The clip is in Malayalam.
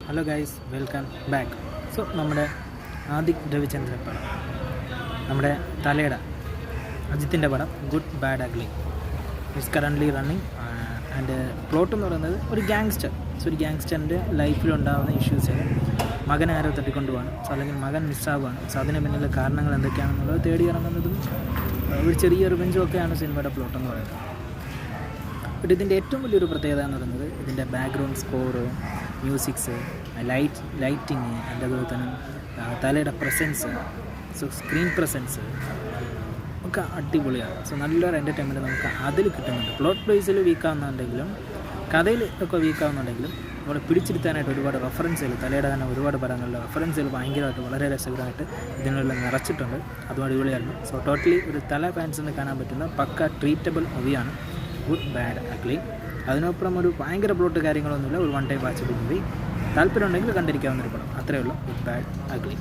Hello guys, welcome back. So നമ്മുടെ ആദിക് രവിചന്ദ്രൻ പടം, നമ്മുടെ തലയുടെ അജിത്തിൻ്റെ പടം good bad ugly it's currently running. And plot എന്ന് പറയുന്നത് ഒരു ഗ്യാങ്സ്റ്ററിൻ്റെ ലൈഫിലുണ്ടാകുന്ന ഇഷ്യൂസ്, മകൻ ആരോ തട്ടിക്കൊണ്ടുപോകാണ്. സോ അല്ലെങ്കിൽ മകൻ മിസ്സാവുകയാണ്. സോ അതിന് പിന്നിലെ കാരണങ്ങൾ എന്തൊക്കെയാണെന്നുള്ളത് തേടി ഇറങ്ങുന്നതും ഒരു ചെറിയ റിവെഞ്ചും ഒക്കെയാണ് സിനിമയുടെ പ്ലോട്ട് എന്ന് പറയുന്നത്. ബട്ട് ഇതിൻ്റെ ഏറ്റവും വലിയൊരു പ്രത്യേകത എന്ന് പറയുന്നത് ഇതിൻ്റെ background score, musics, lighting, and അതുപോലെ തന്നെ തലയുടെ പ്രസൻസ്, സോ സ്ക്രീൻ പ്രസൻസ് ഒക്കെ അടിപൊളിയാണ്. സോ നല്ലൊരു എൻ്റർടൈൻമെൻറ്റ് നമുക്ക് അതിൽ കിട്ടുന്നുണ്ട്. പ്ലോട്ട് പ്ലേസിൽ വീക്കാവുന്നുണ്ടെങ്കിലും കഥയിൽ ഒക്കെ വീക്കാവുന്നുണ്ടെങ്കിലും അവിടെ പിടിച്ചിരുത്താനായിട്ട് ഒരുപാട് റെഫറൻസുകൾ, തലയുടെ തന്നെ ഒരുപാട് പടങ്ങളുടെ റെഫറൻസുകൾ ഭയങ്കരമായിട്ട് വളരെ രസകരമായിട്ട് ഇതിനുള്ള നിറച്ചിട്ടുണ്ട്. അതും അടിപൊളിയായിരുന്നു. സോ ടോട്ടലി ഒരു തല ഫാൻസിന് കാണാൻ പറ്റുന്ന പക്ക ട്രീറ്റബിൾ മൂവിയാണ് ഗുഡ് ബാഡ് അഗ്ലി. അതിനപ്പുറം ഒരു ഭയങ്കര പ്ലോട്ട് കാര്യങ്ങളൊന്നുമില്ല. ഒരു വൺ ടൈം വാച്ചബിൾ മൂവി. താല്പര്യമുണ്ടെങ്കിൽ കണ്ടിരിക്കാവുന്നൊരു പടം. അത്രയേ ഉള്ളൂ ഗുഡ് ബാഡ് അഗ്ലി.